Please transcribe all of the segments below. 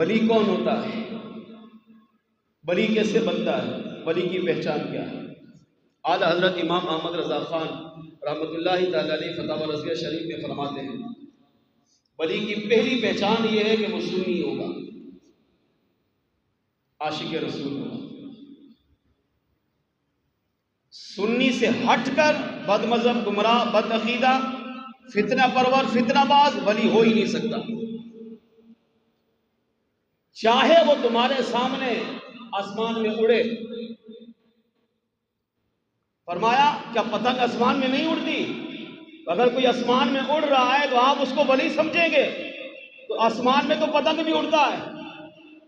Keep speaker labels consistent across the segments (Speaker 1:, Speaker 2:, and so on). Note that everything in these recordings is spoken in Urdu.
Speaker 1: ولی کون ہوتا ہے؟ ولی کیسے بنتا ہے؟ ولی کی پہچان کیا ہے؟ اعلیٰ حضرت امام احمد رضا خان رحمۃ اللہ تعالی علیہ فتاوی رضویہ شریف میں فرماتے ہیں ولی کی پہلی پہچان یہ ہے کہ وہ سنی ہوگا، عاشق رسول ہوگا۔ سنی سے ہٹ کر بد مذہب، گمراہ، بد عقیدہ، فتنہ پرور، فتنہ باز ولی ہو ہی نہیں سکتا۔ چاہے وہ تمہارے سامنے آسمان میں اڑے، فرمایا کیا پتنگ آسمان میں نہیں اڑتی؟ اگر کوئی آسمان میں اڑ رہا ہے تو آپ اس کو ولی سمجھیں گے؟ تو آسمان میں تو پتنگ بھی اڑتا ہے،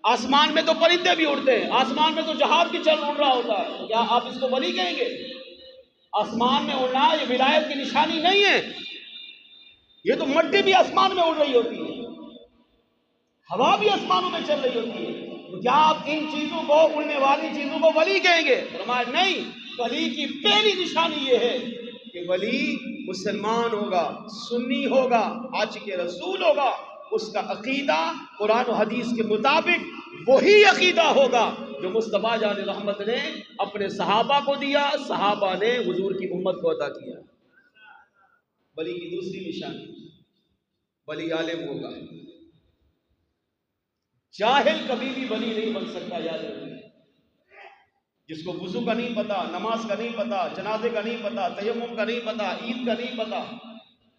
Speaker 1: آسمان میں تو پرندے بھی اڑتے ہیں، آسمان میں تو جہاز بھی چل اڑ رہا ہوتا ہے، کیا آپ اس کو ولی کہیں گے؟ آسمان میں اڑنا یہ ولایت کی نشانی نہیں ہے۔ یہ تو مٹی بھی آسمان میں اڑ رہی ہوتی ہے، ہوا بھی آسمانوں میں چل رہی ہوتی ہے، تو کیا آپ ان چیزوں کو، اڑنے والی چیزوں کو ولی کہیں گے؟ فرمایا نہیں، ولی کی پہلی نشانی یہ ہے کہ ولی مسلمان ہوگا، سنی ہوگا، عاشق رسول ہوگا، اس کا عقیدہ قرآن و حدیث کے مطابق وہی عقیدہ ہوگا جو مصطفیٰ جان رحمت نے اپنے صحابہ کو دیا، صحابہ نے حضور کی امت کو عطا کیا۔ ولی کی دوسری نشانی، ولی عالم ہوگا۔ جاہل کبھی بھی ولی نہیں بن سکتا، یاد رکھیے۔ جس کو وضو کا نہیں پتا، نماز کا نہیں پتا، جنازے کا نہیں پتا، تیمم کا نہیں پتا، عید کا نہیں پتا،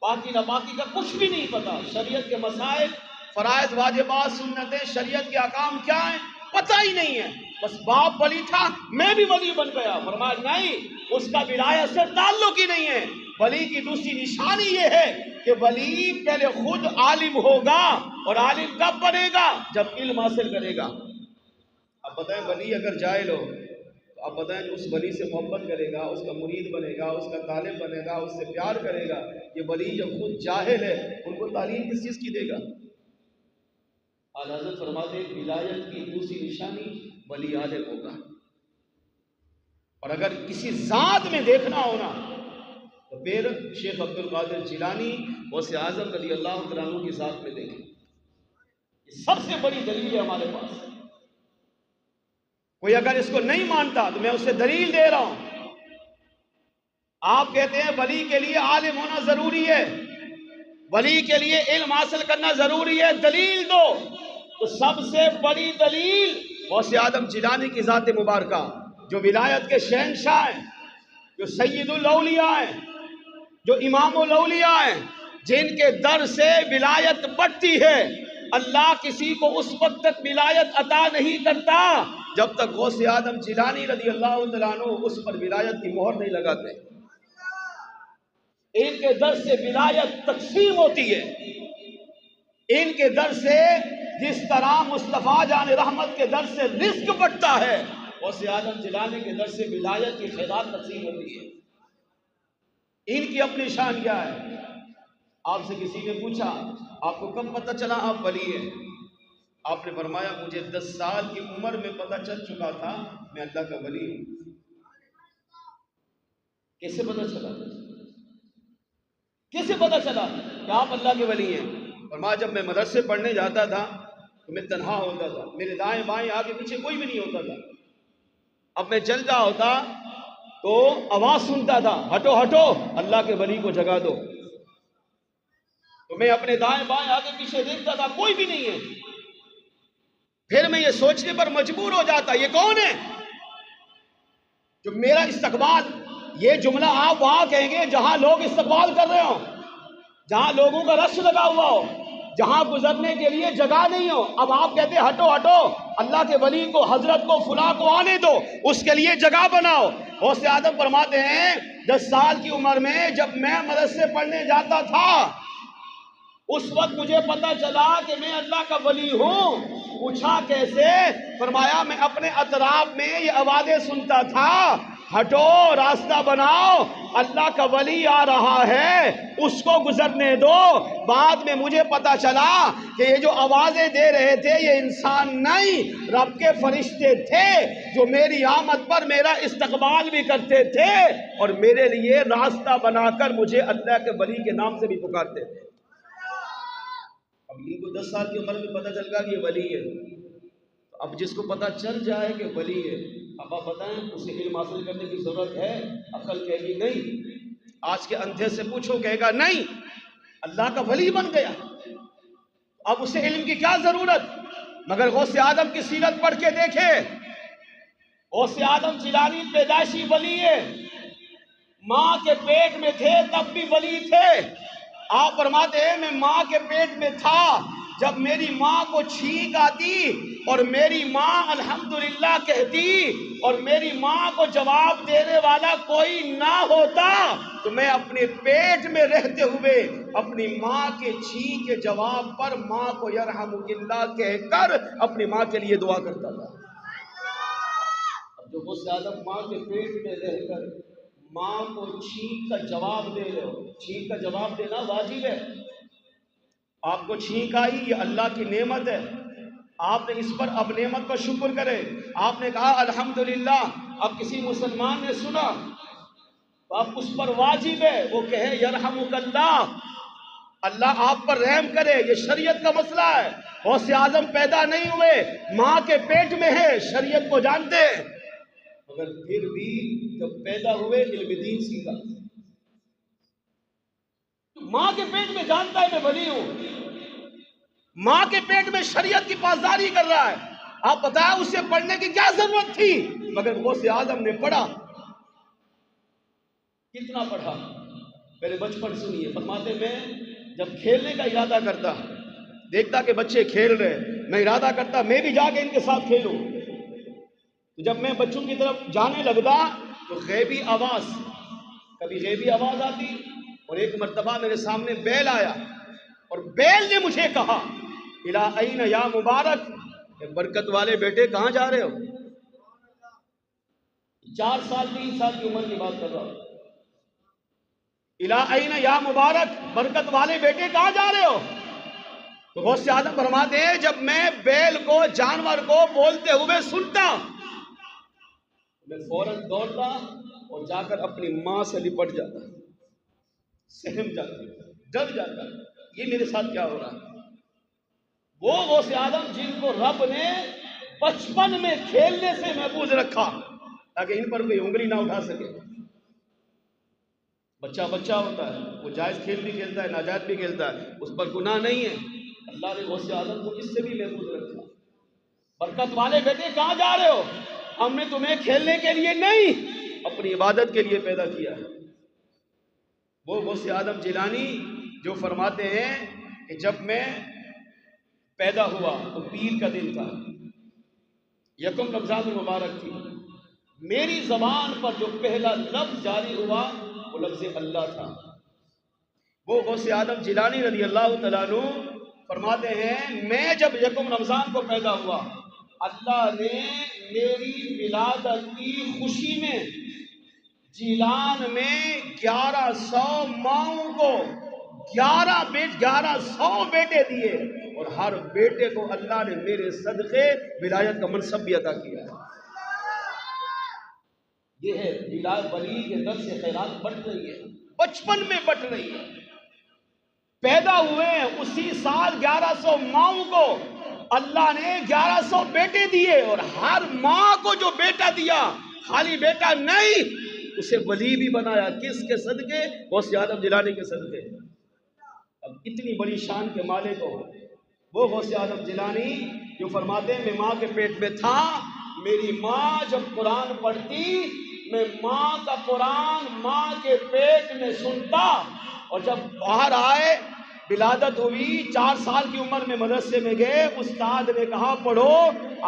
Speaker 1: باقی نہ باقی کا کچھ بھی نہیں پتا، شریعت کے مسائل، فرائض، واجبات، سنتیں، شریعت کے احکام کیا ہیں پتہ ہی نہیں ہے، بس باپ ولی تھا میں بھی ولی بن گیا، فرمایا نہیں، اس کا ولایت سے تعلق ہی نہیں ہے۔ ولی کی دوسری نشانی یہ ہے کہ ولی پہلے خود عالم ہوگا، اور عالم کب بنے گا؟ جب علم حاصل کرے گا۔ اب بتائیں ولی اگر جاہل ہو تو آپ بتائیں جو اس ولی سے محبت کرے گا، اس کا مرید بنے گا، اس کا طالب بنے گا، اس سے پیار کرے گا، یہ ولی جب خود جاہل ہے ان کو تعلیم کس چیز کی دے گا؟ اعلیٰ حضرت فرماتے ہیں ولایت کی دوسری نشانی ولی عالم ہوگا۔ اور اگر کسی ذات میں دیکھنا ہونا تو پھر شیخ عبد القادر جیلانی غوث اعظم رضی اللہ تعالیٰ عنہ کی ذات میں دیکھیں، یہ سب سے بڑی دلیل ہے ہمارے پاس۔ کوئی اگر اس کو نہیں مانتا تو میں اسے دلیل دے رہا ہوں۔ آپ کہتے ہیں ولی کے لیے عالم ہونا ضروری ہے، ولی کے لیے علم حاصل کرنا ضروری ہے، دلیل دو۔ تو سب سے بڑی دلیل غوث اعظم جیلانی کی ذات مبارکہ، جو ولایت کے شہنشاہ ہیں، جو سید الاولیاء ہیں، جو امام الاولیاء ہیں، جن کے در سے ولایت بڑھتی ہے۔ اللہ کسی کو اس وقت تک ولایت عطا نہیں کرتا جب تک غوث اعظم جیلانی رضی اللہ تعالیٰ عنہ اس پر ولایت کی مہر نہیں لگاتے۔ ان کے در سے ولایت تقسیم ہوتی ہے، ان کے در سے جس طرح مصطفیٰ جان رحمت کے در سے رزق بڑھتا ہے، غوث اعظم جیلانی کے در سے ولایت کی خیرات تقسیم ہوتی ہے۔ ان کی اپنی شان کیا ہے؟ آپ سے کسی نے پوچھا آپ کو کب پتہ چلا آپ ولی ہیں؟ آپ نے فرمایا مجھے 10 سال کی عمر میں پتہ چل چکا تھا میں اللہ کا ولی ہوں۔ کیسے پتہ چلا؟ کیسے پتہ چلا کہ آپ اللہ کے ولی ہیں؟ فرمایا جب میں مدرسے پڑھنے جاتا تھا تو میں تنہا ہوتا تھا، میرے دائیں بائیں آگے پیچھے کوئی بھی نہیں ہوتا تھا۔ اب میں چل رہا ہوتا تو آواز سنتا تھا، ہٹو ہٹو اللہ کے ولی کو جگا دو۔ تو میں اپنے دائیں بائیں آگے پیچھے دیکھتا تھا، کوئی بھی نہیں ہے۔ پھر میں یہ سوچنے پر مجبور ہو جاتا یہ کون ہے جو میرا استقبال، یہ جملہ آپ وہاں کہیں گے جہاں لوگ استقبال کر رہے ہوں، جہاں لوگوں کا رش لگا ہوا ہو، جہاں گزرنے کے لیے جگہ نہیں ہو۔ اب آپ کہتے ہیں ہٹو ہٹو اللہ کے ولی کو، حضرت کو، فلاں کو آنے دو، اس کے لیے جگہ بناؤ۔ غوث اعظم فرماتے ہیں 10 سال کی عمر میں جب میں مدرسے پڑھنے جاتا تھا اس وقت مجھے پتا چلا کہ میں اللہ کا ولی ہوں۔ پوچھا کیسے؟ فرمایا میں اپنے اطراف میں یہ آوازیں سنتا تھا، ہٹو راستہ بناؤ اللہ کا ولی آ رہا ہے اس کو گزرنے دو۔ بعد میں مجھے پتا چلا کہ یہ جو آوازیں دے رہے تھے یہ انسان نہیں، رب کے فرشتے تھے جو میری آمد پر میرا استقبال بھی کرتے تھے اور میرے لیے راستہ بنا کر مجھے اللہ کے ولی کے نام سے بھی پکارتے تھے۔ اب ان کو 10 سال کی عمر میں پتہ چل گیا کہ یہ ولی ہے. اب جس کو پتہ چل جائے کہ ولی ہے، اب آپ بتائیں اسے علم حاصل کرنے کی ضرورت ہے؟ عقل کہے گی نہیں. آج کے اندھے سے پوچھو، کہے گا نہیں، اللہ کا ولی بن گیا. اب اسے علم کی کیا ضرورت؟ مگر غوث اعظم کی سیرت پڑھ کے دیکھے. غوث اعظم جیلانی پیدائشی ولی ہے، ماں کے پیٹ میں تھے تب بھی ولی تھے. آپ فرماتے ہیں میں ماں کے پیٹ میں تھا، جب میری ماں کو چھینک آتی اور میری ماں الحمدللہ کہتی اور میری ماں کو جواب دینے والا کوئی نہ ہوتا تو میں اپنے پیٹ میں رہتے ہوئے اپنی ماں کے چھینک کے جواب پر ماں کو یرحمک اللہ کہہ کر اپنی ماں کے لیے دعا کرتا تھا. اب جو غوث اعظم ماں کے پیٹ میں رہ کر ماں کو چھینک کا جواب دے رہے ہو، چھینک کا جواب دینا واجب ہے. آپ کو چھینک آئی، یہ اللہ کی نعمت ہے، آپ نے اس پر اب نعمت پر شکر کرے. آپ نے کہا الحمدللہ. اب کسی مسلمان نے سنا تو اب اس پر واجب ہے وہ کہے یرحمک اللہ، اللہ آپ پر رحم کرے. یہ شریعت کا مسئلہ ہے. غوث اعظم پیدا نہیں ہوئے، ماں کے پیٹ میں ہے، شریعت کو جانتے ہیں، مگر پھر بھی جب پیدا ہوئے علم دین سیکھا. ماں کے پیٹ میں جانتا ہے میں ولی ہوں، ماں کے پیٹ میں شریعت کی پاسداری کر رہا ہے. آپ بتائیں اسے پڑھنے کی کیا ضرورت تھی؟ مگر غوث اعظم نے پڑھا. کتنا پڑھا؟ پہلے بچپن سنیے. فرماتے میں جب کھیلنے کا ارادہ کرتا، دیکھتا کہ بچے کھیل رہے، میں ارادہ کرتا میں بھی جا کے ان کے ساتھ کھیلوں. تو جب میں بچوں کی طرف جانے لگتا تو غیبی آواز، کبھی غیبی آواز آتی. اور ایک مرتبہ میرے سامنے بیل آیا اور بیل نے مجھے کہا الی این یا مبارک، برکت والے بیٹے کہاں جا رہے ہو؟ 4 سال 3 سال کی عمر کی بات کر رہا ہوں. الی این یا مبارک، برکت والے بیٹے کہاں جا رہے ہو؟ تو غوث اعظم فرماتے ہیں جب میں بیل کو، جانور کو بولتے ہوئے سنتا میں فوراً دوڑتا اور جا کر اپنی ماں سے لپٹ جاتا، سہم جاتا، ڈر جاتا یہ میرے ساتھ کیا ہو رہا ہے. وہ غوث اعظم جن کو رب نے بچپن میں کھیلنے سے محفوظ رکھا تاکہ ان پر کوئی انگلی نہ اٹھا سکے. بچہ بچہ ہوتا ہے، وہ جائز کھیل بھی کھیلتا ہے، ناجائز بھی کھیلتا ہے، اس پر گناہ نہیں ہے. اللہ نے غوث اعظم کو اس سے بھی محفوظ رکھا. برکت والے بیٹے کہاں جا رہے ہو؟ ہم نے تمہیں کھیلنے کے لیے نہیں، اپنی عبادت کے لیے پیدا کیا ہے. وہ غوث اعظم جیلانی جو فرماتے ہیں کہ جب میں پیدا ہوا تو پیر کا دن تھا، 1 رمضان المبارک تھی. میری زبان پر جو پہلا لفظ جاری ہوا وہ لفظ اللہ تھا. وہ غوث اعظم جیلانی رضی اللہ تعالیٰ عنہ فرماتے ہیں میں جب 1 رمضان کو پیدا ہوا، اللہ نے میری ولادت کی خوشی میں جیلان میں 1100 ماؤں کو 1100 بیٹے دیے اور ہر بیٹے کو اللہ نے میرے صدقے ولایت کا منصب بھی عطا کیا ہے. یہ ہے ولایت ولی کے در سے خیرات بٹ رہی ہے، بچپن میں بٹ رہی ہے. پیدا ہوئے اسی سال 1100 ماؤں کو اللہ نے 1100 بیٹے دیے اور ہر ماں کو جو بیٹا دیا خالی بیٹا نہیں، اسے ولی بھی بنایا. کس کے صدقے؟ غوث اعظم جیلانی کے صدقے. اب اتنی بڑی شان کے مالک ہو وہ غوث اعظم جیلانی جو فرماتے ہیں میں ماں کے پیٹ میں تھا، میری ماں جب قرآن پڑھتی میں ماں کا قرآن ماں کے پیٹ میں سنتا، اور جب باہر آئے ولادت ہوئی 4 سال کی عمر میں مدرسے میں گئے، استاد نے کہا پڑھو.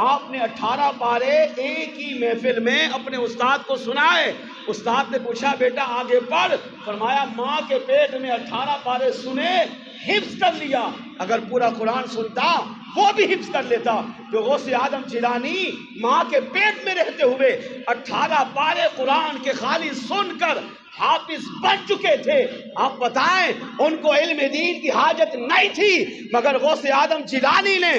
Speaker 1: آپ نے 18 پارے ایک ہی محفل میں اپنے استاد کو سنائے. استاد نے پوچھا بیٹا آگے پڑھ. فرمایا ماں کے پیٹ میں 18 پارے سنے، حفظ کر لیا. اگر پورا قرآن سنتا وہ بھی حفظ کر لیتا. جو غوث اعظم جیلانی ماں کے پیٹ میں رہتے ہوئے 18 پارے قرآن کے خالی سن کر حافظ بن چکے تھے. آپ بتائیں ان کو علم دین کی حاجت نہیں تھی، مگر غوث اعظم جیلانی نے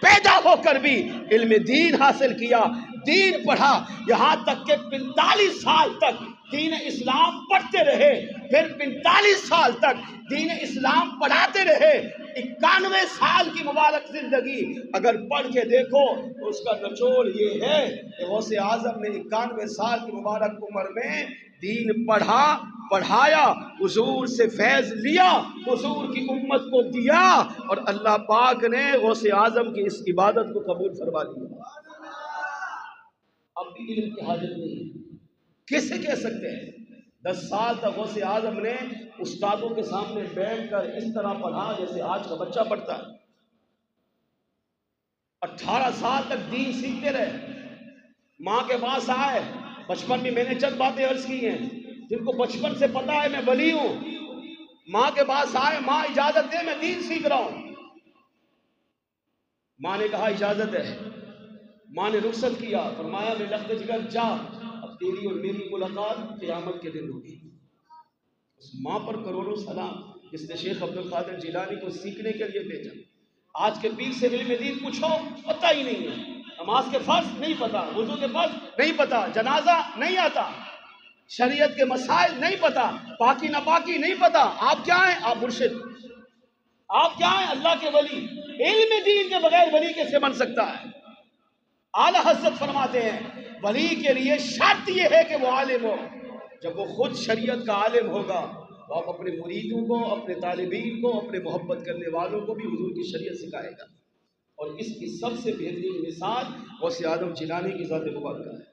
Speaker 1: پیدا ہو کر بھی علم دین حاصل کیا، دین پڑھا، یہاں تک کہ 45 سال تک دین اسلام پڑھتے رہے، پھر 45 سال تک دین اسلام پڑھاتے رہے. 91 سال کی مبارک زندگی اگر پڑھ کے دیکھو تو اس کا نچوڑ یہ ہے کہ غوث اعظم نے 91 سال کی مبارک عمر میں دین پڑھایا، حضور سے فیض لیا، حضور کی امت کو دیا، اور اللہ پاک نے غوث اعظم کی اس عبادت کو قبول فرما لیا۔ اب بھی علم کی حاجت نہیں ہے۔ کیسے کہہ سکتے ہیں 10 سال تک غوث اعظم نے استادوں کے سامنے بیٹھ کر اس طرح پڑھا جیسے آج کا بچہ پڑھتا ہے۔ 18 سال تک دین سیکھتے رہے، ماں کے پاس آئے، بچپن میں میں نے چند باتیں عرض کی ہیں جن کو بچپن سے پتا ہے میں ولی ہوں۔ ماں کے پاس آئے، ماں اجازت دے میں دین سیکھ رہا ہوں۔ ماں نے کہا اجازت ہے، ماں نے رخصت کیا، فرمایا میں لخت جگر جا، اب تیری اور میری ملاقات قیامت کے دن ہوگی۔ اس ماں پر کروڑوں سلام جس نے شیخ عبد القادر جیلانی کو سیکھنے کے لیے بھیجا۔ آج کے پیر سے علم دین پوچھو پتہ ہی نہیں ہے، نماز کے فرض نہیں پتا، وضو کے فرض نہیں پتا، جنازہ نہیں آتا، شریعت کے مسائل نہیں پتا، پاکی ناپاکی نہیں پتا۔ آپ کیا ہیں؟ آپ مرشد، آپ کیا ہیں؟ اللہ کے ولی۔ علم دین کے بغیر ولی کیسے بن سکتا ہے؟ اعلیٰ حضرت فرماتے ہیں ولی کے لیے شرط یہ ہے کہ وہ عالم ہو۔ جب وہ خود شریعت کا عالم ہوگا تو آپ اپنے مریدوں کو، اپنے طالبین کو، اپنے محبت کرنے والوں کو بھی حضور کی شریعت سکھائے گا۔ اور اس کی سب سے بہترین مثال غوث اعظم جیلانی کی ذات مبارکہ ہے۔